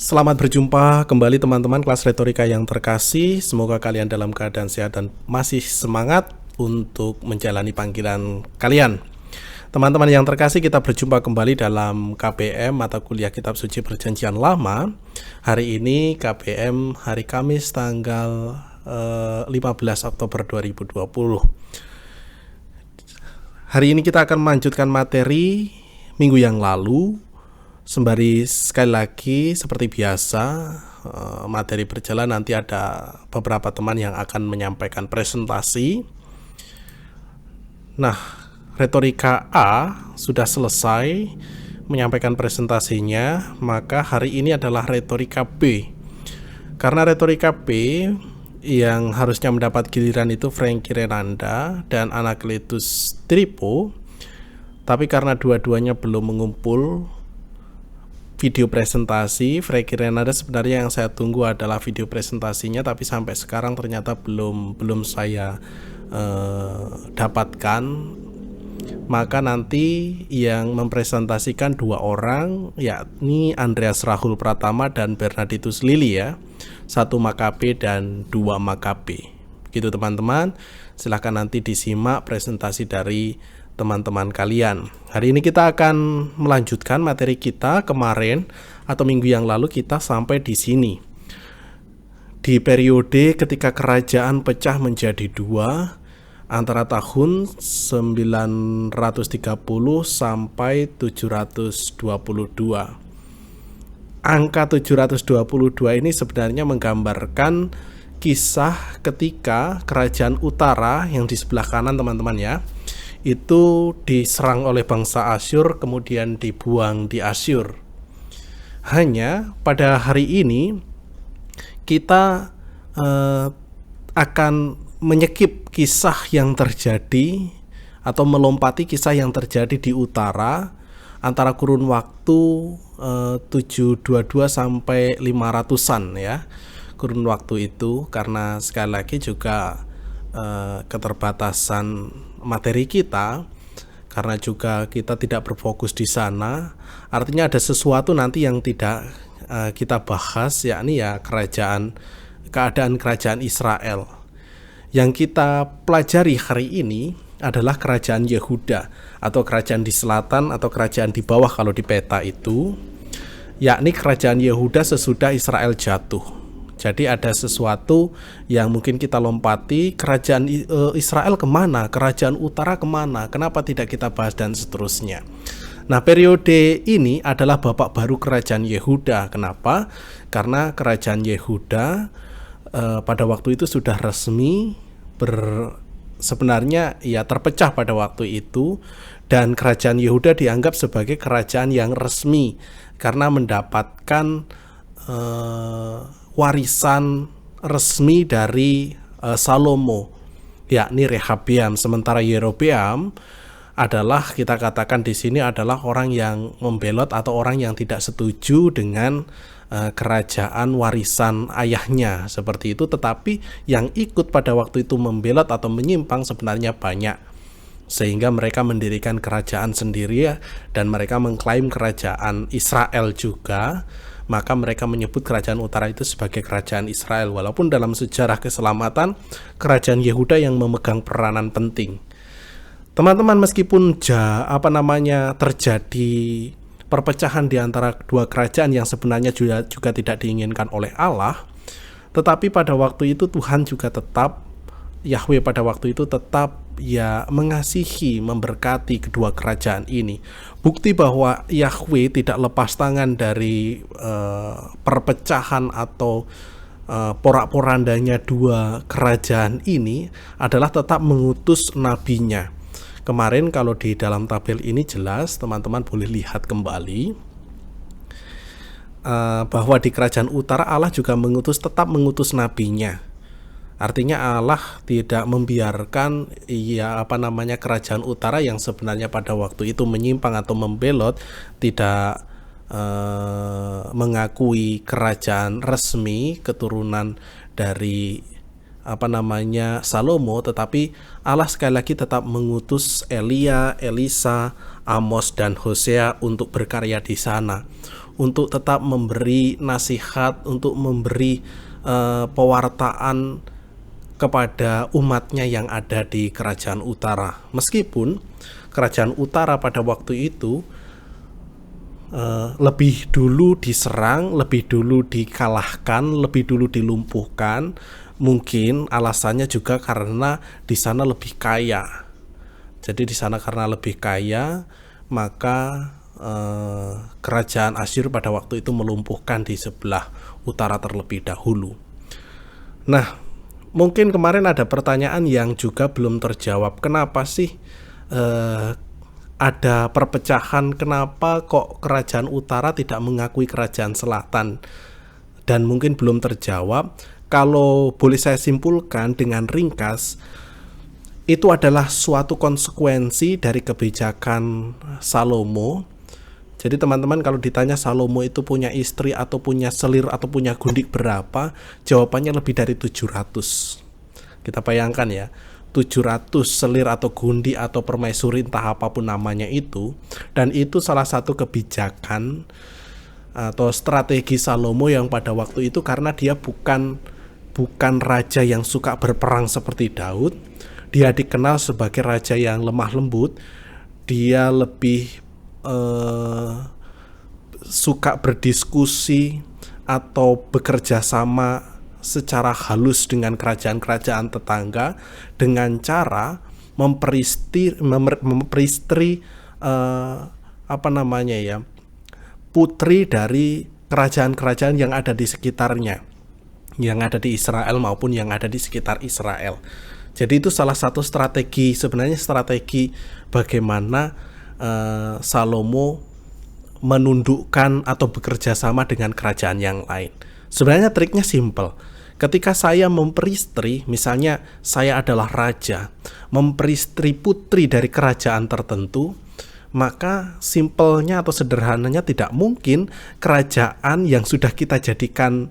Selamat berjumpa kembali teman-teman kelas retorika yang terkasih. Semoga kalian dalam keadaan sehat dan masih semangat untuk menjalani panggilan kalian. Teman-teman yang terkasih, kita berjumpa kembali dalam KPM mata kuliah Kitab Suci Perjanjian Lama. Hari ini KPM hari Kamis tanggal 15 Oktober 2020. Hari ini kita akan melanjutkan materi minggu yang lalu. Sembari sekali lagi seperti biasa, materi berjalan, nanti ada beberapa teman yang akan menyampaikan presentasi. Nah, retorika A sudah selesai menyampaikan presentasinya, maka hari ini adalah retorika B. Karena retorika B yang harusnya mendapat giliran itu Frankie Renanda dan Anakletus Tripo, tapi karena dua-duanya belum mengumpul video presentasi, Frankie Renanda sebenarnya yang saya tunggu adalah video presentasinya, tapi sampai sekarang ternyata belum saya dapatkan. Maka nanti yang mempresentasikan dua orang, yakni Andreas Rahul Pratama dan Bernardinus Lili ya, 1 Makabe dan 2 Makabe. Begitu teman-teman, silahkan nanti disimak presentasi dari teman-teman kalian. Hari ini kita akan melanjutkan materi kita kemarin atau minggu yang lalu kita sampai di sini. Di periode ketika kerajaan pecah menjadi dua antara tahun 930 sampai 722. Angka 722 ini sebenarnya menggambarkan kisah ketika kerajaan utara yang di sebelah kanan teman-teman ya, itu diserang oleh bangsa Asyur, kemudian dibuang di Asyur. Hanya pada hari ini kita akan menyekip kisah yang terjadi atau melompati kisah yang terjadi di utara antara kurun waktu 722 sampai 500-an ya. Kurun waktu itu karena sekali lagi juga keterbatasan materi kita, karena juga kita tidak berfokus di sana, artinya ada sesuatu nanti yang tidak kita bahas, yakni ya keadaan kerajaan Israel. Yang kita pelajari hari ini adalah kerajaan Yehuda atau kerajaan di selatan atau kerajaan di bawah kalau di peta itu, yakni kerajaan Yehuda sesudah Israel jatuh. Jadi ada sesuatu yang mungkin kita lompati, kerajaan Israel kemana, kerajaan utara kemana, kenapa tidak kita bahas dan seterusnya. Nah, periode ini adalah babak baru kerajaan Yehuda. Kenapa? Karena kerajaan Yehuda pada waktu itu sudah resmi sebenarnya ya terpecah pada waktu itu, dan kerajaan Yehuda dianggap sebagai kerajaan yang resmi karena mendapatkan warisan resmi dari Salomo, yakni Rehabeam. Sementara Yerobeam adalah, kita katakan di sini adalah orang yang membelot atau orang yang tidak setuju dengan kerajaan warisan ayahnya seperti itu. Tetapi yang ikut pada waktu itu membelot atau menyimpang sebenarnya banyak, sehingga mereka mendirikan kerajaan sendiri dan mereka mengklaim kerajaan Israel juga. Maka mereka menyebut kerajaan utara itu sebagai kerajaan Israel, walaupun dalam sejarah keselamatan kerajaan Yehuda yang memegang peranan penting. Teman-teman, meskipun terjadi perpecahan di antara dua kerajaan yang sebenarnya juga tidak diinginkan oleh Allah, tetapi pada waktu itu Tuhan juga tetap, Yahweh pada waktu itu tetap ya mengasihi, memberkati kedua kerajaan ini. Bukti bahwa Yahweh tidak lepas tangan dari perpecahan atau porak-porandanya dua kerajaan ini adalah tetap mengutus nabinya. Kemarin kalau di dalam tabel ini jelas, teman-teman boleh lihat kembali bahwa di kerajaan utara Allah juga tetap mengutus nabinya. Artinya Allah tidak membiarkan kerajaan utara yang sebenarnya pada waktu itu menyimpang atau membelot, tidak mengakui kerajaan resmi keturunan dari Salomo, tetapi Allah sekali lagi tetap mengutus Elia, Elisa, Amos dan Hosea untuk berkarya di sana, untuk tetap memberi nasihat, untuk memberi pewartaan kepada umatnya yang ada di kerajaan utara. Meskipun kerajaan utara pada waktu itu lebih dulu diserang, lebih dulu dikalahkan, lebih dulu dilumpuhkan. Mungkin alasannya juga karena di sana lebih kaya. Jadi di sana karena lebih kaya, maka kerajaan Asyur pada waktu itu melumpuhkan di sebelah utara terlebih dahulu. Nah, mungkin kemarin ada pertanyaan yang juga belum terjawab. Kenapa sih ada perpecahan, kenapa kok kerajaan utara tidak mengakui kerajaan selatan? Dan mungkin belum terjawab. Kalau boleh saya simpulkan dengan ringkas, itu adalah suatu konsekuensi dari kebijakan Salomo. Jadi teman-teman, kalau ditanya Salomo itu punya istri atau punya selir atau punya gundik berapa, jawabannya lebih dari 700. Kita bayangkan ya, 700 selir atau gundi atau permaisuri, entah apapun namanya itu. Dan itu salah satu kebijakan atau strategi Salomo yang pada waktu itu, karena dia bukan raja yang suka berperang seperti Daud. Dia dikenal sebagai raja yang lemah lembut. Dia lebih suka berdiskusi atau bekerja sama secara halus dengan kerajaan-kerajaan tetangga dengan cara memperistri putri dari kerajaan-kerajaan yang ada di sekitarnya, yang ada di Israel maupun yang ada di sekitar Israel. Jadi itu salah satu strategi, sebenarnya strategi bagaimana Salomo menundukkan atau bekerja sama dengan kerajaan yang lain. Sebenarnya triknya simple. Ketika saya memperistri, misalnya saya adalah raja, memperistri putri dari kerajaan tertentu, maka simpelnya atau sederhananya tidak mungkin kerajaan yang sudah kita jadikan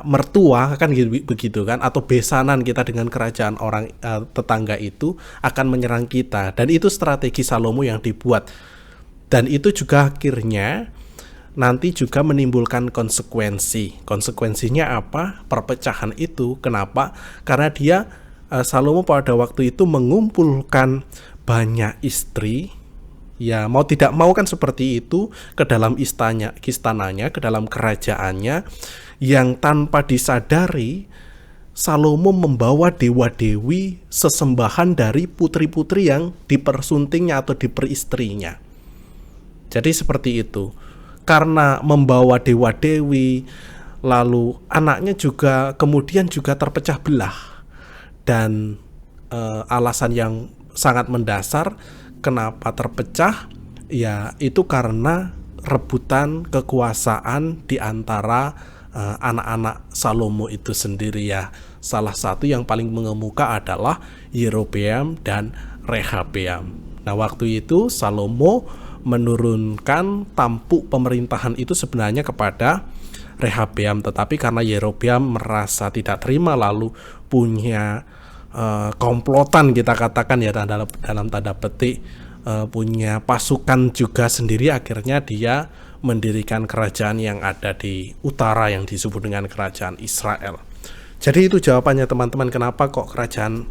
mertua, kan begitu kan, atau besanan kita dengan kerajaan orang tetangga itu akan menyerang kita. Dan itu strategi Salomo yang dibuat. Dan itu juga akhirnya nanti juga menimbulkan konsekuensi. Konsekuensinya apa? Perpecahan itu. Kenapa? Karena Salomo pada waktu itu mengumpulkan banyak istri. Ya, mau tidak mau kan seperti itu, ke dalam istananya, ke dalam kerajaannya, yang tanpa disadari Salomo membawa dewa-dewi sesembahan dari putri-putri yang dipersuntingnya atau diperistrinya. Jadi seperti itu. Karena membawa dewa-dewi, lalu anaknya juga kemudian juga terpecah belah. Dan alasan yang sangat mendasar kenapa terpecah, ya itu karena rebutan kekuasaan di antara anak-anak Salomo itu sendiri ya. Salah satu yang paling mengemuka adalah Yerobeam dan Rehabeam. Nah, waktu itu Salomo menurunkan tampuk pemerintahan itu sebenarnya kepada Rehabeam, tetapi karena Yerobeam merasa tidak terima, lalu punya komplotan, kita katakan ya dalam tanda petik, punya pasukan juga sendiri, akhirnya dia mendirikan kerajaan yang ada di utara yang disebut dengan kerajaan Israel. Jadi itu jawabannya teman-teman, kenapa kok kerajaan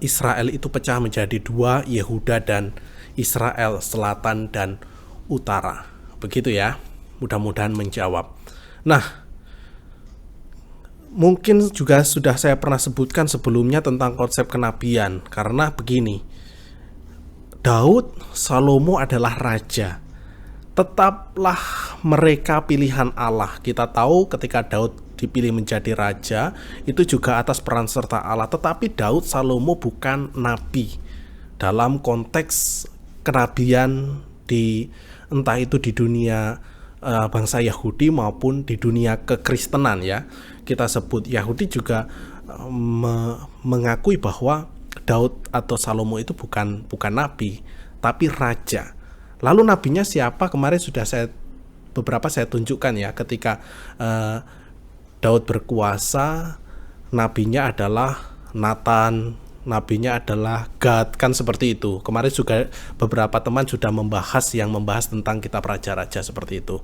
Israel itu pecah menjadi dua, Yehuda dan Israel, selatan dan utara. Begitu ya, mudah-mudahan menjawab. Nah, mungkin juga sudah saya pernah sebutkan sebelumnya tentang konsep kenabian. Karena begini, Daud, Salomo adalah raja. Tetaplah mereka pilihan Allah. Kita tahu ketika Daud dipilih menjadi raja, itu juga atas peran serta Allah. Tetapi Daud, Salomo bukan nabi dalam konteks kenabian entah itu di dunia bangsa Yahudi maupun di dunia kekristenan ya. Kita sebut Yahudi juga mengakui bahwa Daud atau Salomo itu bukan nabi, tapi raja. Lalu nabinya siapa? Kemarin sudah saya tunjukkan ya, ketika Daud berkuasa, nabinya adalah Nathan, nabinya adalah God, kan seperti itu. Kemarin juga beberapa teman sudah membahas tentang kitab raja-raja seperti itu.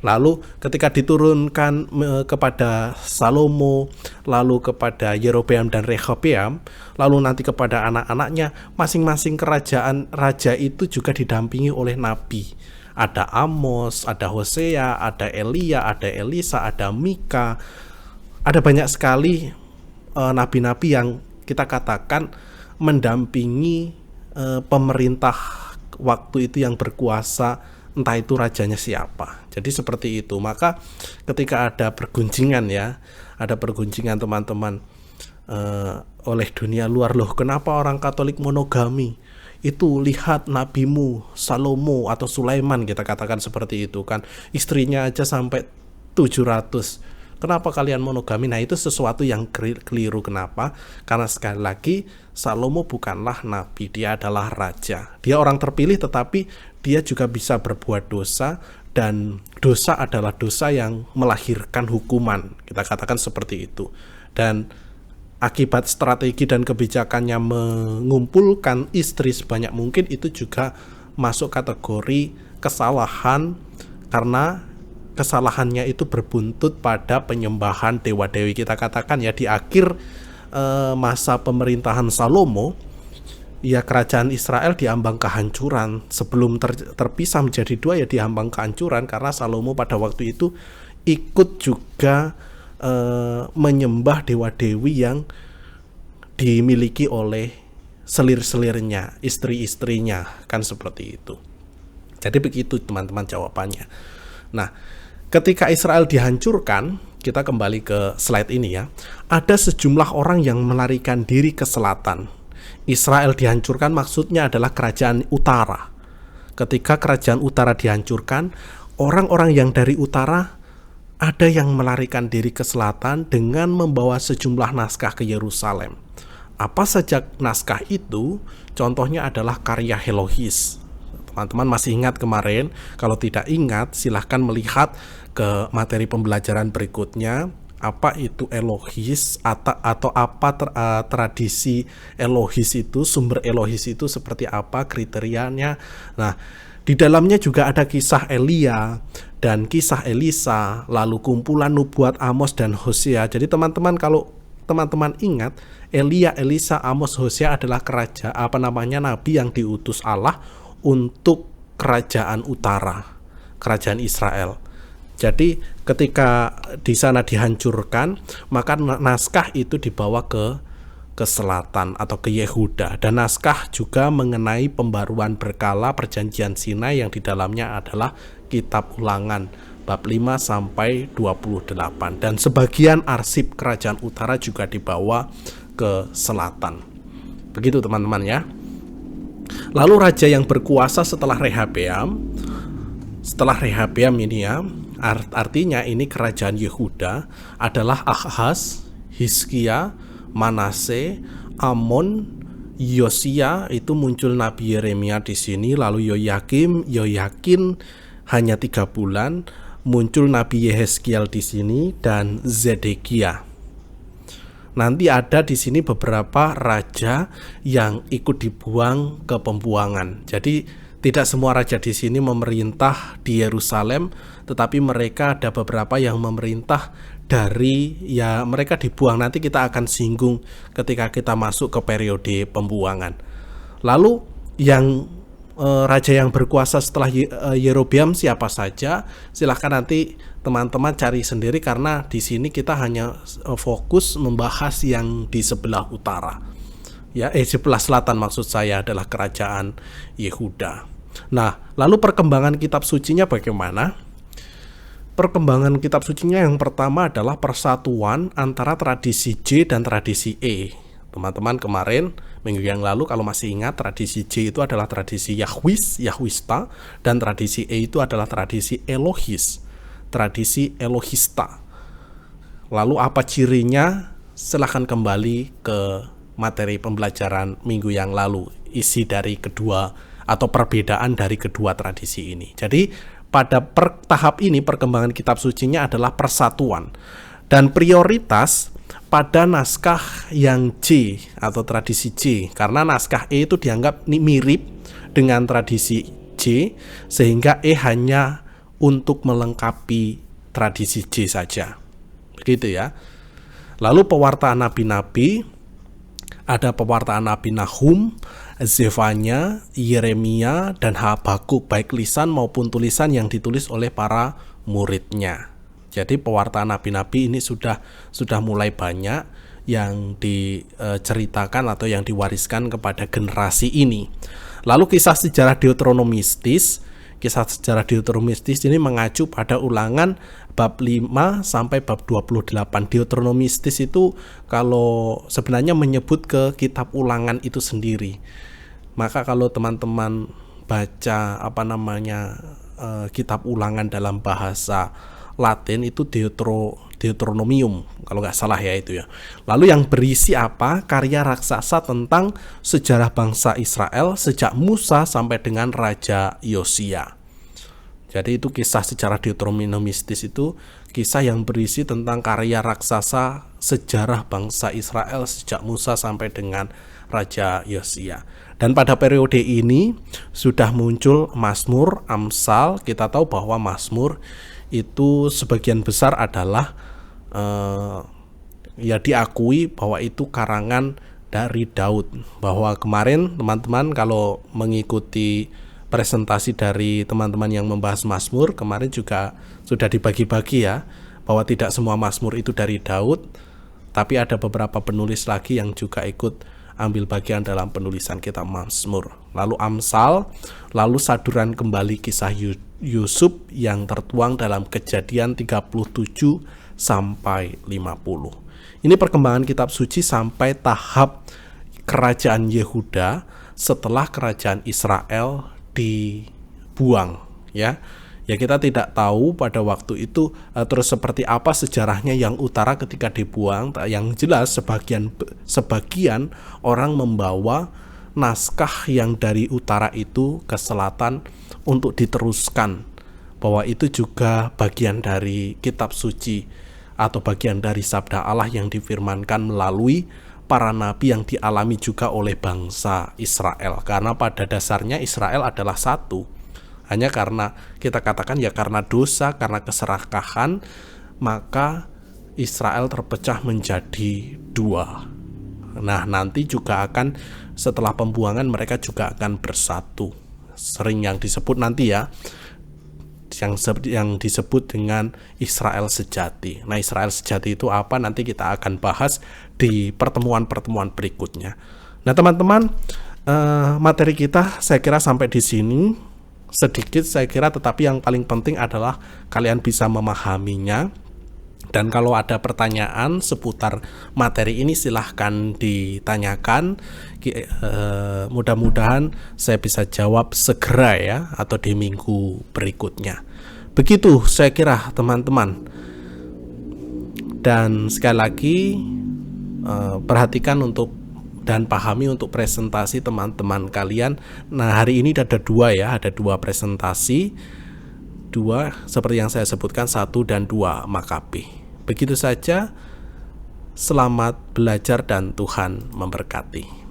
Lalu ketika diturunkan kepada Salomo, lalu kepada Yerobeam dan Rehobeam, lalu nanti kepada anak-anaknya, masing-masing kerajaan raja itu juga didampingi oleh nabi. Ada Amos, ada Hosea, ada Elia, ada Elisa, ada Mika. Ada banyak sekali nabi-nabi yang kita katakan mendampingi pemerintah waktu itu yang berkuasa, entah itu rajanya siapa. Jadi seperti itu. Maka ketika ada pergunjingan teman-teman oleh dunia luar, loh kenapa orang Katolik monogami? Itu lihat nabimu Salomo atau Sulaiman, kita katakan seperti itu kan, istrinya aja sampai 700. Kenapa kalian monogami? Nah, itu sesuatu yang keliru. Kenapa? Karena sekali lagi Salomo bukanlah nabi, dia adalah raja. Dia orang terpilih, tetapi dia juga bisa berbuat dosa, dan dosa adalah dosa yang melahirkan hukuman. Kita katakan seperti itu. Dan akibat strategi dan kebijakannya mengumpulkan istri sebanyak mungkin, itu juga masuk kategori kesalahan, karena kesalahannya itu berbuntut pada penyembahan dewa-dewi. Kita katakan di akhir masa pemerintahan Salomo, kerajaan Israel diambang kehancuran. Sebelum terpisah menjadi dua, diambang kehancuran karena Salomo pada waktu itu ikut juga menyembah dewa-dewi yang dimiliki oleh selir-selirnya, istri-istrinya, kan seperti itu. Jadi begitu teman-teman jawabannya. Nah, ketika Israel dihancurkan, kita kembali ke slide ini ada sejumlah orang yang melarikan diri ke selatan. Israel dihancurkan maksudnya adalah kerajaan utara. Ketika kerajaan utara dihancurkan, orang-orang yang dari utara ada yang melarikan diri ke selatan dengan membawa sejumlah naskah ke Yerusalem. Apa saja naskah itu? Contohnya adalah karya Helohis. Teman-teman masih ingat kemarin? Kalau tidak ingat, silahkan melihat ke materi pembelajaran berikutnya. Apa itu Elohis atau apa tradisi Elohis itu, sumber Elohis itu seperti apa, kriterianya. Nah, di dalamnya juga ada kisah Elia dan kisah Elisa, lalu kumpulan nubuat Amos dan Hosea. Jadi teman-teman, kalau teman-teman ingat, Elia, Elisa, Amos, Hosea adalah nabi yang diutus Allah untuk kerajaan utara, kerajaan Israel. Jadi ketika di sana dihancurkan, maka naskah itu dibawa ke selatan atau ke Yehuda, dan naskah juga mengenai pembaruan berkala perjanjian Sinai yang di dalamnya adalah kitab Ulangan bab 5 sampai 28, dan sebagian arsip kerajaan utara juga dibawa ke selatan. Begitu teman-teman ya. Lalu raja yang berkuasa setelah Rehabeam ini artinya ini kerajaan Yehuda adalah Ahaz, Hizkia, Manase, Amon, Yosia, itu muncul Nabi Yeremia di sini, lalu Yoyakin hanya 3 bulan, muncul Nabi Yehezkiel di sini, dan Zedekia. Nanti ada di sini beberapa raja yang ikut dibuang ke pembuangan. Jadi tidak semua raja di sini memerintah di Yerusalem, tetapi mereka ada beberapa yang memerintah mereka dibuang. Nanti kita akan singgung ketika kita masuk ke periode pembuangan. Lalu yang raja yang berkuasa setelah Yerobeam siapa saja? Silahkan nanti teman-teman cari sendiri, karena di sini kita hanya fokus membahas yang di sebelah utara. Sebelah selatan maksud saya adalah kerajaan Yehuda. Nah, lalu perkembangan kitab sucinya bagaimana? Perkembangan kitab sucinya yang pertama adalah persatuan antara tradisi J dan tradisi E. Teman-teman kemarin minggu yang lalu kalau masih ingat, tradisi J itu adalah tradisi Yahwista, dan tradisi E itu adalah tradisi Elohis, tradisi Elohista. Lalu apa cirinya? Silahkan kembali ke materi pembelajaran minggu yang lalu, isi dari kedua atau perbedaan dari kedua tradisi ini. Jadi pada tahap ini perkembangan kitab sucinya adalah persatuan, dan prioritas pada naskah yang J atau tradisi J, karena naskah E itu dianggap mirip dengan tradisi J, sehingga E hanya untuk melengkapi tradisi J saja. Begitu ya. Lalu pewartaan nabi-nabi, ada pewartaan Nabi Nahum, Zefanya, Yeremia, dan Habakuk, baik lisan maupun tulisan yang ditulis oleh para muridnya. Jadi pewartaan nabi-nabi ini sudah mulai banyak yang diceritakan atau yang diwariskan kepada generasi ini. Lalu kisah sejarah Deuteronomistis ini mengacu pada Ulangan bab 5 sampai bab 28. Deuteronomistis itu kalau sebenarnya menyebut ke kitab Ulangan itu sendiri. Maka kalau teman-teman baca kitab Ulangan dalam bahasa Latin itu Deuteronomium kalau nggak salah ya itu ya. Lalu yang berisi apa? Karya raksasa tentang sejarah bangsa Israel sejak Musa sampai dengan Raja Yosia. Jadi itu kisah sejarah Deuteronomistis, itu kisah yang berisi tentang karya raksasa sejarah bangsa Israel sejak Musa sampai dengan Raja Yosia. Dan pada periode ini sudah muncul Mazmur, Amsal. Kita tahu bahwa Mazmur itu sebagian besar adalah diakui bahwa itu karangan dari Daud. Bahwa kemarin teman-teman kalau mengikuti presentasi dari teman-teman yang membahas Mazmur, kemarin juga sudah dibagi-bagi ya, bahwa tidak semua Mazmur itu dari Daud, tapi ada beberapa penulis lagi yang juga ikut ambil bagian dalam penulisan kitab Mazmur. Lalu Amsal, lalu saduran kembali kisah Yusuf yang tertuang dalam Kejadian 37 sampai 50. Ini perkembangan kitab suci sampai tahap kerajaan Yehuda setelah kerajaan Israel dibuang ya. Ya kita tidak tahu pada waktu itu terus seperti apa sejarahnya yang utara ketika dibuang. Yang jelas sebagian orang membawa naskah yang dari utara itu ke selatan untuk diteruskan, bahwa itu juga bagian dari kitab suci atau bagian dari sabda Allah yang difirmankan melalui para nabi yang dialami juga oleh bangsa Israel. Karena pada dasarnya Israel adalah satu. Hanya karena kita katakan ya karena dosa, karena keserakahan, maka Israel terpecah menjadi dua. Nah nanti juga akan setelah pembuangan mereka juga akan bersatu. Sering yang disebut nanti ya, yang disebut dengan Israel sejati. Nah Israel sejati itu apa? Nanti kita akan bahas di pertemuan-pertemuan berikutnya. Nah teman-teman, materi kita saya kira sampai di sini. Sedikit saya kira, tetapi yang paling penting adalah kalian bisa memahaminya. Dan kalau ada pertanyaan seputar materi ini silahkan ditanyakan. Mudah-mudahan saya bisa jawab segera ya, atau di minggu berikutnya. Begitu saya kira teman-teman. Dan sekali lagi perhatikan untuk dan pahami untuk presentasi teman-teman kalian. Nah hari ini ada dua presentasi, dua seperti yang saya sebutkan, 1 dan 2 Makabe. Begitu saja, selamat belajar dan Tuhan memberkati.